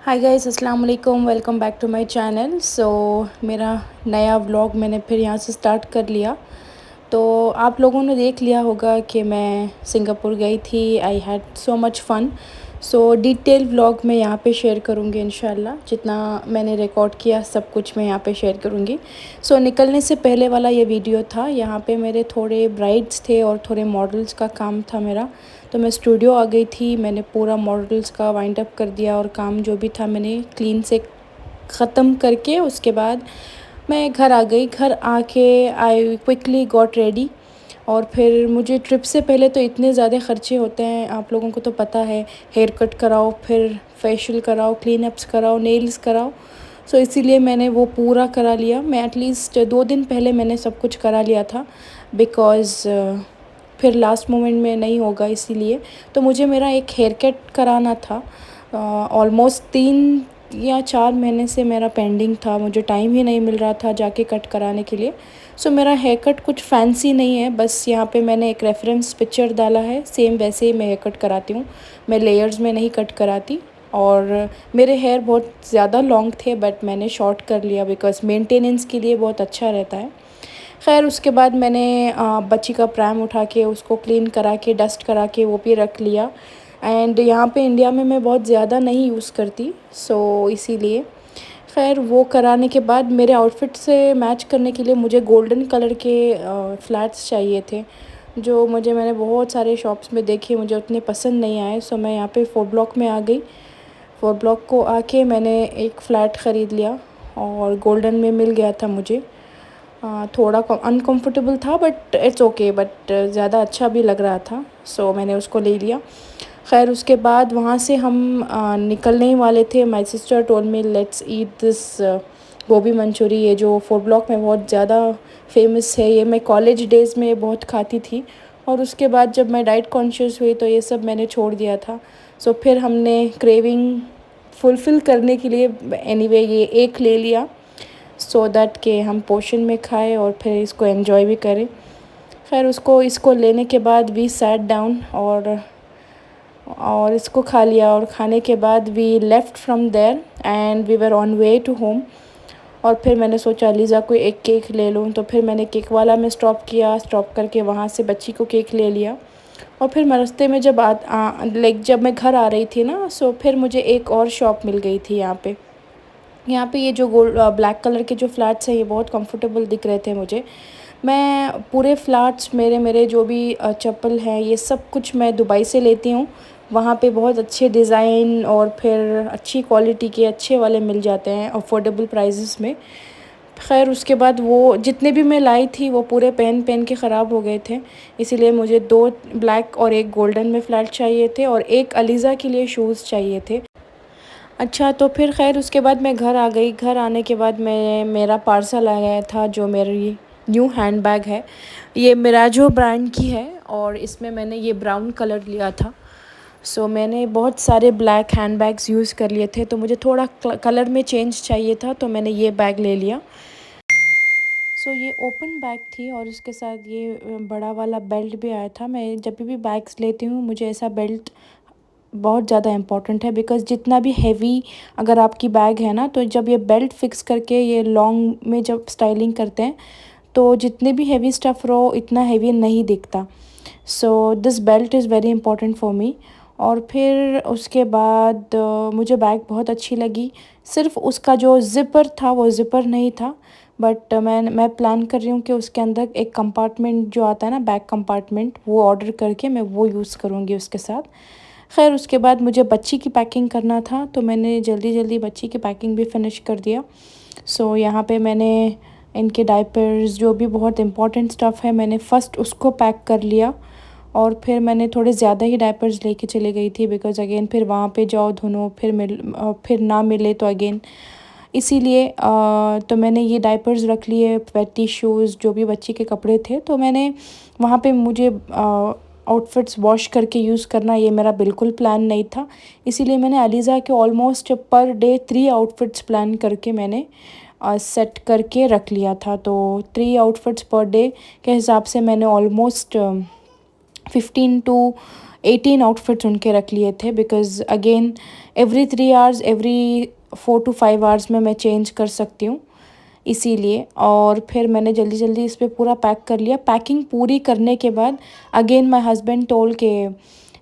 हाय guys, अस्सलाम वालेकुम। Welcome back to my channel. मेरा नया व्लॉग मैंने फिर यहाँ से स्टार्ट कर लिया। तो आप लोगों ने देख लिया होगा कि मैं सिंगापुर गई थी। I had so much fun. Detail vlog मैं यहाँ पे शेयर करूँगी इंशाल्लाह। जितना मैंने रिकॉर्ड किया सब कुछ मैं यहाँ पे शेयर करूँगी। निकलने से पहले वाला ये वीडियो था। यहाँ पे मेरे थोड़े ब्राइड्स थे और थोड़े मॉडल्स का काम था मेरा। तो मैं स्टूडियो आ गई थी। मैंने पूरा मॉडल्स का वाइंड अप कर दिया और काम जो भी था मैंने क्लीन से ख़त्म करके उसके बाद मैं घर आ गई। घर आके आई क्विकली गॉट रेडी। और फिर मुझे ट्रिप से पहले तो इतने ज़्यादा ख़र्चे होते हैं, आप लोगों को तो पता है। हेयर कट कराओ, फिर फेशियल कराओ, क्लीन अप्स कराओ, नेल्स कराओ। इसीलिए मैंने वो पूरा करा लिया। मैं एटलीस्ट 2 दिन पहले मैंने सब कुछ करा लिया था, बिकॉज़ फिर लास्ट मोमेंट में नहीं होगा इसीलिए। तो मुझे मेरा एक हेयर कट कराना था। ऑलमोस्ट 3 या 4 महीने से मेरा पेंडिंग था। मुझे टाइम ही नहीं मिल रहा था जाके कट कराने के लिए। मेरा हेयर कट कुछ फैंसी नहीं है, बस यहाँ पे मैंने एक रेफरेंस पिक्चर डाला है। सेम वैसे ही मैं हेयर कट कराती हूँ। मैं लेयर्स में नहीं कट कराती। और मेरे हेयर बहुत ज़्यादा लॉन्ग थे बट मैंने शॉर्ट कर लिया बिकॉज़ मेंटेनेंस के लिए बहुत अच्छा रहता है। खैर उसके बाद मैंने बच्ची का प्रैम उठा के उसको क्लीन करा के डस्ट करा के वो भी रख लिया। एंड यहाँ पे इंडिया में मैं बहुत ज़्यादा नहीं यूज़ करती, इसीलिए। खैर वो कराने के बाद मेरे आउटफिट से मैच करने के लिए मुझे गोल्डन कलर के फ्लैट्स चाहिए थे, जो मैंने बहुत सारे शॉप्स में देखे, मुझे उतने पसंद नहीं आए। मैं यहाँ पे 4 ब्लॉक में आ गई। 4 ब्लॉक को आके मैंने एक फ़्लैट ख़रीद लिया और गोल्डन में मिल गया था मुझे। थोड़ा अनकंफर्टेबल था बट इट्स ओके, बट ज़्यादा अच्छा भी लग रहा था। मैंने उसको ले लिया। खैर उसके बाद वहाँ से हम निकलने ही वाले थे। My sister told me let's eat this गोभी मंचूरी, ये जो 4 ब्लॉक में बहुत ज़्यादा फेमस है। ये मैं कॉलेज डेज़ में बहुत खाती थी और उसके बाद जब मैं डाइट कॉन्शियस हुई तो ये सब मैंने छोड़ दिया था। फिर हमने क्रेविंग फुलफ़िल करने के लिए एनीवे ये एक ले लिया, सो दैट कि हम पोर्शन में खाएं और फिर इसको एंजॉय भी करें। खैर इसको लेने के बाद वी सैट डाउन और इसको खा लिया। और खाने के बाद we left from there and we were on way to home. और फिर मैंने सोचा लीज़ा को एक केक ले लूँ, तो फिर मैंने केक वाला में स्टॉप किया। स्टॉप करके वहाँ से बच्ची को केक ले लिया। और फिर मैं रास्ते में जब मैं घर आ रही थी ना, फिर मुझे एक और शॉप मिल गई थी यहाँ पे। ये जो ब्लैक कलर के जो फ्लैट्स हैं ये बहुत कंफर्टेबल दिख रहे थे मुझे। मैं पूरे फ्लैट्स मेरे जो भी चप्पल हैं ये सब कुछ मैं दुबई से लेती हूँ। वहाँ पे बहुत अच्छे डिज़ाइन और फिर अच्छी क्वालिटी के अच्छे वाले मिल जाते हैं अफोर्डेबल प्राइसेस में। खैर उसके बाद वो जितने भी मैं लाई थी वो पूरे पहन के ख़राब हो गए थे। इसीलिए मुझे 2 ब्लैक और एक गोल्डन में फ़्लैट चाहिए थे और एक अलीज़ा के लिए शूज़ चाहिए थे। अच्छा, तो फिर ख़ैर उसके बाद मैं घर आ गई। घर आने के बाद मेरा पार्सल आ गया था, जो मेरी न्यू हैंडबैग है। ये मिराजो ब्रांड की है और इसमें मैंने ये ब्राउन कलर लिया था। मैंने बहुत सारे ब्लैक हैंडबैग्स यूज़ कर लिए थे, तो मुझे थोड़ा कलर में चेंज चाहिए था, तो मैंने ये बैग ले लिया। ये ओपन बैग थी और उसके साथ ये बड़ा वाला बेल्ट भी आया था। मैं जब भी बैग्स लेती हूँ मुझे ऐसा बेल्ट बहुत ज़्यादा इम्पॉर्टेंट है, बिकॉज़ जितना भी हैवी अगर आपकी बैग है ना, तो जब ये बेल्ट फिक्स करके ये लॉन्ग में जब स्टाइलिंग करते हैं तो जितने भी हैवी स्टफ़ रहो इतना हैवी नहीं दिखता। This belt is very important for me. और फिर उसके बाद मुझे बैग बहुत अच्छी लगी। सिर्फ़ उसका जो ज़िपर था वो ज़िपर नहीं था, बट मैं प्लान कर रही हूँ कि उसके अंदर एक कंपार्टमेंट जो आता है ना, बैक कंपार्टमेंट, वो ऑर्डर करके मैं वो यूज़ करूँगी उसके साथ। खैर उसके बाद मुझे बच्ची की पैकिंग करना था, तो मैंने जल्दी बच्ची की पैकिंग भी फ़िनिश कर दिया। यहाँ पे मैंने इनके डायपर्स जो भी बहुत इम्पोर्टेंट स्टफ़ है मैंने फ़र्स्ट उसको पैक कर लिया। और फिर मैंने थोड़े ज़्यादा ही डायपर्स लेके चली गई थी, बिकॉज़ अगेन फिर वहाँ पे जाओ धुनो, फिर ना मिले तो अगेन इसीलिए तो मैंने ये डायपर्स रख लिए, वेट टिश्यूज़, जो भी बच्ची के कपड़े थे। तो मैंने वहाँ पे मुझे आउटफिट्स वॉश करके यूज़ करना ये मेरा बिल्कुल प्लान नहीं था। इसीलिए मैंने अलीज़ा के almost per day 3 outfits plan करके मैंने सेट करके रख लिया था। तो 3 आउटफिट्स पर डे के हिसाब से मैंने ऑलमोस्ट 15 टू 18 आउटफिट्स उनके रख लिए थे, because again every 3 hours, every 4 to 5 hours में मैं चेंज कर सकती हूँ, इसीलिए। और फिर मैंने जल्दी जल्दी इस पे पूरा पैक कर लिया। पैकिंग पूरी करने के बाद अगेन माय हस्बैंड टोल्ड के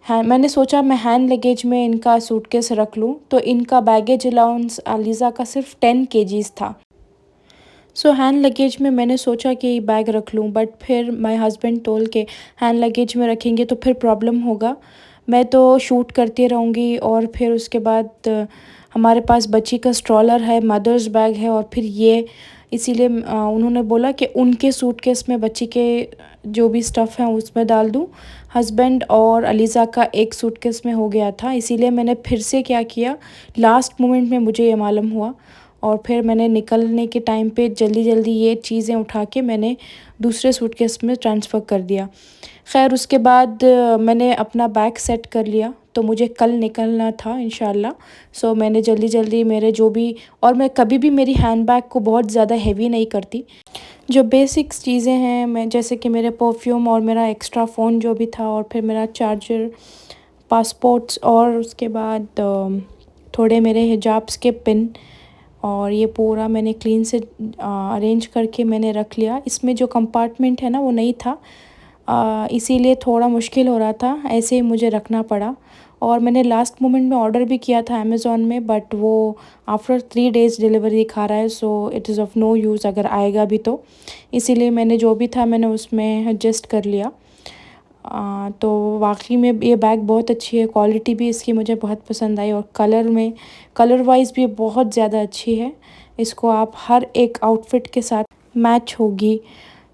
मैंने सोचा मैं हैंड लगेज में इनका सूटकेस रख लूँ, तो इनका बैगेज अलाउंस अलीज़ा का सिर्फ 10 केजीज़ था। सो हैंड लगेज में मैंने सोचा कि बैग रख लूँ, बट फिर माय हस्बैंड टोल्ड के हैंड लगेज में रखेंगे तो फिर प्रॉब्लम होगा, मैं तो शूट करती रहूँगी। और फिर उसके बाद हमारे पास बच्ची का स्ट्रॉलर है, मदर्स बैग है, और फिर ये, इसीलिए उन्होंने बोला कि उनके सूटकेस में बच्ची के जो भी स्टफ़ हैं उसमें डाल दूँ। हस्बैंड और अलीज़ा का एक सूटकेस में हो गया था, इसीलिए मैंने फिर से क्या किया, लास्ट मोमेंट में मुझे ये मालूम हुआ, और फिर मैंने निकलने के टाइम पे जल्दी जल्दी ये चीज़ें उठा के मैंने दूसरे सूटकेस में ट्रांसफ़र कर दिया। खैर उसके बाद मैंने अपना बैग सेट कर लिया, तो मुझे कल निकलना था इंशाल्लाह। सो मैंने जल्दी जल्दी मेरे जो भी, और मैं कभी भी मेरी हैंड बैग को बहुत ज़्यादा हेवी नहीं करती। जो बेसिक्स चीज़ें हैं, मैं जैसे कि मेरे परफ्यूम और मेरा एक्स्ट्रा फ़ोन जो भी था, और फिर मेरा चार्जर, पासपोर्ट्स, और उसके बाद थोड़े मेरे हिजाब्स के पिन, और ये पूरा मैंने क्लीन से अरेंज करके मैंने रख लिया। इसमें जो कंपार्टमेंट है ना वो नहीं था, इसीलिए थोड़ा मुश्किल हो रहा था, ऐसे ही मुझे रखना पड़ा। और मैंने लास्ट मोमेंट में ऑर्डर भी किया था अमेज़ॉन में, बट वो आफ्टर 3 डेज़ डिलीवरी दिखा रहा है, so it is of no use अगर आएगा भी तो। इसीलिए मैंने जो भी था मैंने उसमें एडजस्ट कर लिया। तो वाकई में ये बैग बहुत अच्छी है, क्वालिटी भी इसकी मुझे बहुत पसंद आई, और कलर वाइज भी बहुत ज़्यादा अच्छी है। इसको आप हर एक आउटफिट के साथ मैच होगी।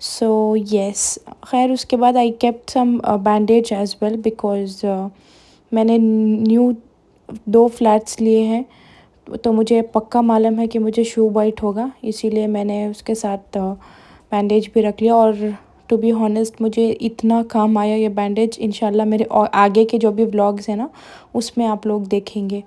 सो येस, खैर उसके बाद I kept some bandage as well, because मैंने न्यू 2 फ्लैट्स लिए हैं, तो मुझे पक्का मालूम है कि मुझे शू बाइट होगा, इसीलिए मैंने उसके साथ बैंडेज भी रख लिया। और टू बी हॉनेस्ट मुझे इतना काम आया ये बैंडेज, इंशाल्लाह मेरे और आगे के जो भी व्लॉग्स हैं ना उसमें आप लोग देखेंगे।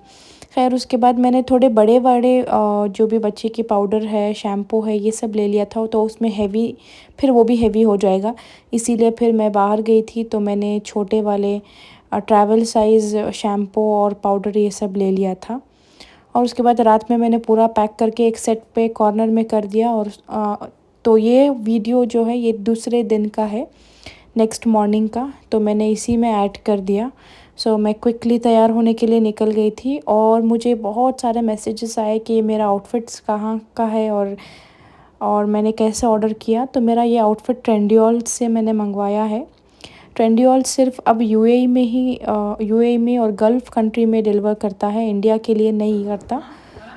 खैर उसके बाद मैंने थोड़े बड़े बड़े जो भी बच्चे की पाउडर है, शैम्पू है, ये सब ले लिया था, तो उसमें हैवी, फिर वो भी हैवी हो जाएगा, इसीलिए फिर मैं बाहर गई थी तो मैंने छोटे वाले ट्रैवल साइज़ शैम्पू और पाउडर ये सब ले लिया था। और उसके बाद रात में मैंने पूरा पैक करके एक सेट पे कॉर्नर में कर दिया। और तो ये वीडियो जो है ये दूसरे दिन का है, नेक्स्ट मॉर्निंग का, तो मैंने इसी में ऐड कर दिया। सो मैं क्विकली तैयार होने के लिए निकल गई थी, और मुझे बहुत सारे मैसेजेस आए कि मेरा आउटफिट्स कहाँ का है, और मैंने कैसे ऑर्डर किया। तो मेरा ये आउटफिट ट्रेंडियोल से मैंने मंगवाया है। ट्रेंडियोल सिर्फ अब यूएई में ही यूएई में और गल्फ़ कंट्री में डिलीवर करता है, इंडिया के लिए नहीं करता।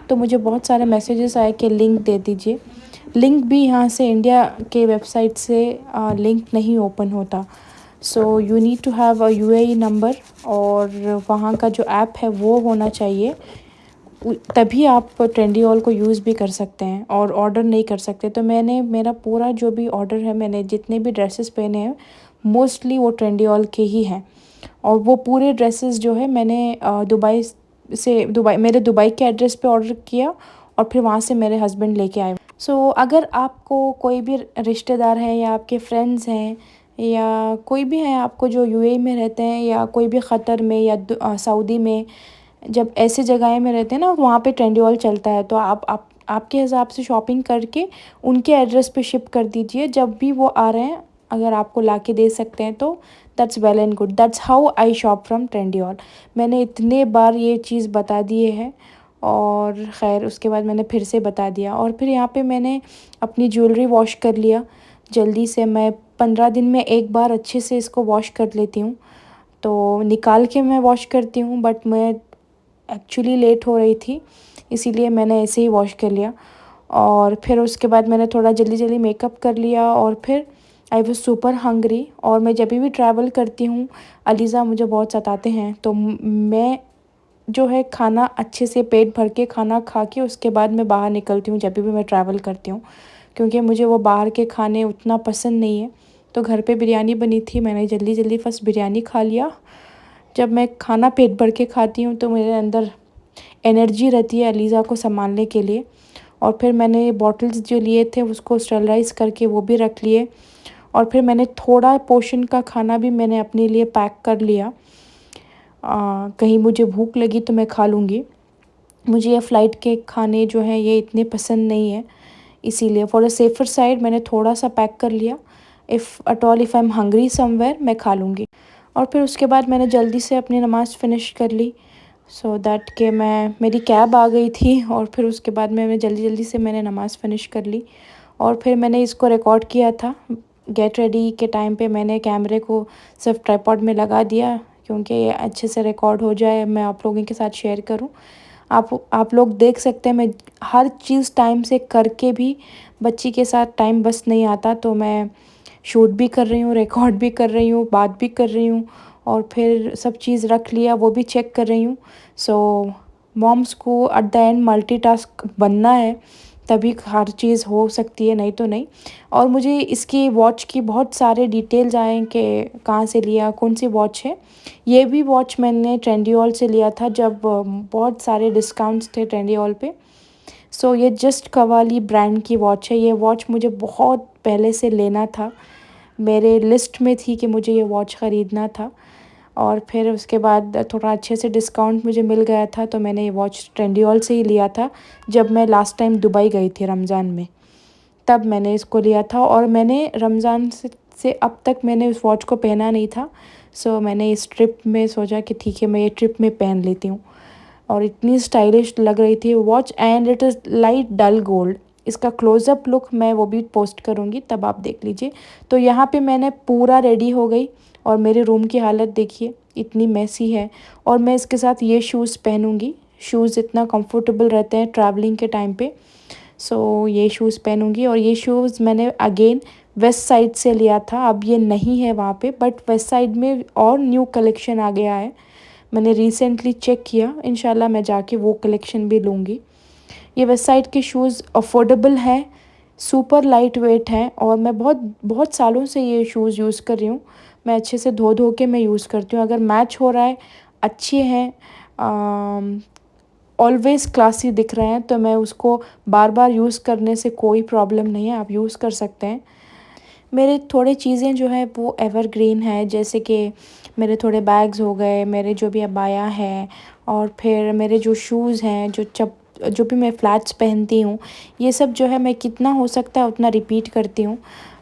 तो मुझे बहुत सारे मैसेजेस आए कि लिंक दे दीजिए। लिंक भी यहाँ से इंडिया के वेबसाइट से लिंक नहीं ओपन होता, so you need to have a UAE number, और वहाँ का जो ऐप है वो होना चाहिए, तभी आप ट्रेंडियोल को यूज़ भी कर सकते हैं और ऑर्डर नहीं कर सकते। तो मैंने मेरा पूरा जो भी ऑर्डर है, मैंने जितने भी ड्रेसेस पहने हैं मोस्टली वो ट्रेंडियोल के ही हैं। और वो पूरे ड्रेसेस जो है मैंने दुबई मेरे दुबई के एड्रेस पे ऑर्डर किया, और फिर वहाँ से मेरे हस्बैंड लेके आए। सो अगर आपको कोई भी रिश्तेदार है, या आपके फ्रेंड्स हैं, या कोई भी है आपको जो यूएई में रहते हैं, या कोई भी क़तर में या सऊदी में, जब ऐसे जगह में रहते हैं ना वहाँ पे ट्रेंडियोल चलता है, तो आप आपके हिसाब से शॉपिंग करके उनके एड्रेस पे शिप कर दीजिए। जब भी वो आ रहे हैं, अगर आपको ला के दे सकते हैं तो that's well and good. That's how I shop from Trendyol. मैंने इतने बार ये चीज़ बता दिए है, और ख़ैर उसके बाद मैंने फिर से बता दिया। और फिर यहाँ पे मैंने अपनी ज्वेलरी वॉश कर लिया जल्दी से। मैं 15 दिन में एक बार अच्छे से इसको वॉश कर लेती हूँ, तो निकाल के मैं वॉश करती हूँ, बट मैं एक्चुअली लेट हो रही थी, इसीलिए मैंने ऐसे ही वॉश कर लिया। और फिर उसके बाद मैंने थोड़ा जल्दी जल्दी मेकअप कर लिया, और फिर आई वॉज सुपर हंग्री। और मैं जब भी ट्रैवल करती हूँ, अलीज़ा मुझे बहुत सताते हैं, तो मैं जो है खाना अच्छे से पेट भर के खाना खा के उसके बाद मैं बाहर निकलती हूँ जब भी मैं ट्रैवल करती हूँ, क्योंकि मुझे वो बाहर के खाने उतना पसंद नहीं है। तो घर पे बिरयानी बनी थी, मैंने जल्दी जल्दी फर्स्ट बिरयानी खा लिया। जब मैं खाना पेट भर के खाती हूँ तो मेरे अंदर एनर्जी रहती है अलीज़ा को संभालने के लिए। और फिर मैंने बॉटल्स जो लिए थे उसको स्टरलाइज़ करके वो भी रख लिए, और फिर मैंने थोड़ा पोर्शन का खाना भी मैंने अपने लिए पैक कर लिया। कहीं मुझे भूख लगी तो मैं खा लूँगी। मुझे ये फ़्लाइट के खाने जो हैं ये इतने पसंद नहीं है, इसीलिए फॉर अ सेफ़र साइड मैंने थोड़ा सा पैक कर लिया। If at all if I am hungry somewhere मैं खा लूँगी। और फिर उसके बाद मैंने जल्दी से अपनी नमाज़ फ़िनिश कर ली, सो दैट कि मेरी कैब आ गई थी और फिर उसके बाद मैं जल्दी जल्दी से मैंने नमाज़ फ़िनिश कर ली। और फिर मैंने इसको रिकॉर्ड किया था। गेट रेडी के टाइम पे मैंने कैमरे को सिर्फ ट्राइपॉड में लगा दिया, क्योंकि ये अच्छे से रिकॉर्ड हो जाए, मैं आप लोगों के साथ शेयर करूं। आप लोग देख सकते हैं मैं हर चीज़ टाइम से करके भी बच्ची के साथ टाइम बस नहीं आता, तो मैं शूट भी कर रही हूँ, रिकॉर्ड भी कर रही हूँ, बात भी कर रही हूँ और फिर सब चीज़ रख लिया वो भी चेक कर रही हूँ। सो मॉम्स को एट द एंड मल्टीटास्क बनना है, तभी हर चीज़ हो सकती है, नहीं तो नहीं। और मुझे इसकी वॉच की बहुत सारे डिटेल्स आए कि कहाँ से लिया, कौन सी वॉच है। ये भी वॉच मैंने ट्रेंडीऑल से लिया था जब बहुत सारे डिस्काउंट्स थे ट्रेंडीऑल पे। सो ये जस्ट कवाली ब्रांड की वॉच है। ये वॉच मुझे बहुत पहले से लेना था, मेरे लिस्ट में थी कि मुझे ये वॉच ख़रीदना था। और फिर उसके बाद थोड़ा अच्छे से डिस्काउंट मुझे मिल गया था, तो मैंने ये वॉच ट्रेंडीऑल से ही लिया था। जब मैं लास्ट टाइम दुबई गई थी रमज़ान में, तब मैंने इसको लिया था और मैंने रमज़ान से अब तक मैंने उस वॉच को पहना नहीं था। सो मैंने इस ट्रिप में सोचा कि ठीक है मैं ये ट्रिप में पहन लेती हूँ, और इतनी स्टाइलिश लग रही थी watch. And it is light dull gold. इसका क्लोज़अप लुक मैं वो भी पोस्ट करूँगी, तब आप देख लीजिए। तो यहाँ पे मैंने पूरा रेडी हो गई और मेरे रूम की हालत देखिए इतनी मैसी है। और मैं इसके साथ ये शूज़ पहनूँगी, शूज़ इतना कंफर्टेबल रहते हैं ट्रैवलिंग के टाइम पे। सो ये शूज़ पहनूँगी। और ये शूज़ मैंने अगेन वेस्ट साइड से लिया था, अब ये नहीं है वहाँ पे, बट वेस्ट साइड में और न्यू कलेक्शन आ गया है, मैंने रिसेंटली चेक किया। इंशाल्लाह मैं जाके वो कलेक्शन भी लूँगी। ये वेस्ट साइड के शूज़ अफोर्डेबल हैं, सुपर लाइट वेट हैं, और मैं बहुत बहुत सालों से ये शूज़ यूज़ कर रही हूँ। मैं अच्छे से धो धो के मैं यूज़ करती हूँ। अगर मैच हो रहा है, अच्छे हैं, ऑलवेज़ क्लासी दिख रहे हैं, तो मैं उसको बार बार यूज़ करने से कोई प्रॉब्लम नहीं है, आप यूज़ कर सकते हैं। मेरे थोड़े चीज़ें जो है वो एवरग्रीन है, जैसे कि मेरे थोड़े बैग्स हो गए, मेरे जो भी अबाया है, और फिर मेरे जो शूज़ हैं, जो भी मैं फ्लैट्स पहनती हूँ, ये सब जो है मैं कितना हो सकता है उतना रिपीट करती हूँ,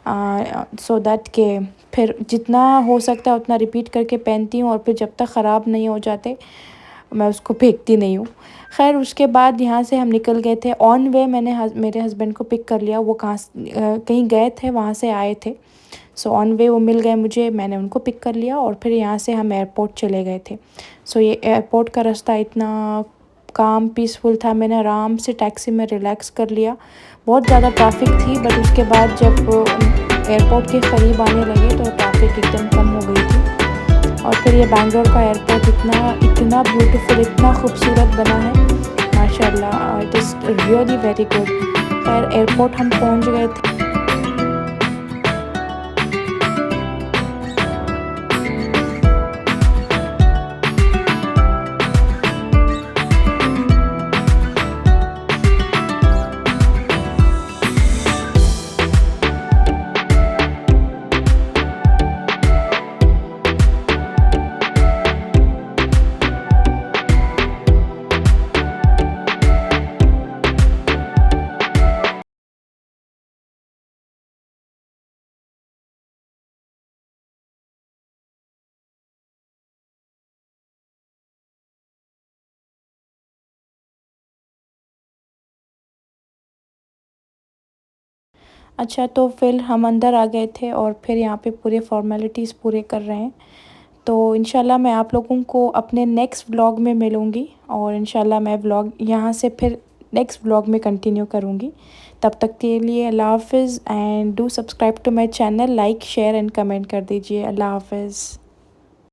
सो दैट के फिर जितना हो सकता है उतना रिपीट करके पहनती हूँ, और फिर जब तक ख़राब नहीं हो जाते मैं उसको फेंकती नहीं हूँ। खैर उसके बाद यहाँ से हम निकल गए थे। ऑन वे मैंने मेरे हस्बैंड को पिक कर लिया, वो कहीं गए थे, वहाँ से आए थे। सो ऑन वे वो मिल गए मुझे, मैंने उनको पिक कर लिया और फिर यहाँ से हम एयरपोर्ट चले गए थे। सो ये एयरपोर्ट का रास्ता इतना काम पीसफुल था, मैंने आराम से टैक्सी में रिलैक्स कर लिया। बहुत ज़्यादा ट्रैफिक थी, बट उसके बाद जब एयरपोर्ट के क़रीब आने लगे तो ट्रैफिक एकदम कम हो गई थी। और फिर ये बैंगलोर का एयरपोर्ट इतना ब्यूटीफुल, इतना खूबसूरत बना है, माशाल्लाह, it is really very good. खैर एयरपोर्ट हम पहुंच गए थे। अच्छा, तो फिर हम अंदर आ गए थे और फिर यहाँ पे पूरे फॉर्मेलिटीज़ पूरे कर रहे हैं। तो इंशाल्लाह मैं आप लोगों को अपने नेक्स्ट व्लॉग में मिलूँगी, और इंशाल्लाह मैं व्लॉग यहाँ से फिर नेक्स्ट व्लॉग में कंटिन्यू करूँगी। तब तक के लिए अल्लाह हाफ़िज़, and do subscribe to my channel, like share and comment कर दीजिए। अल्लाह हाफ़िज़।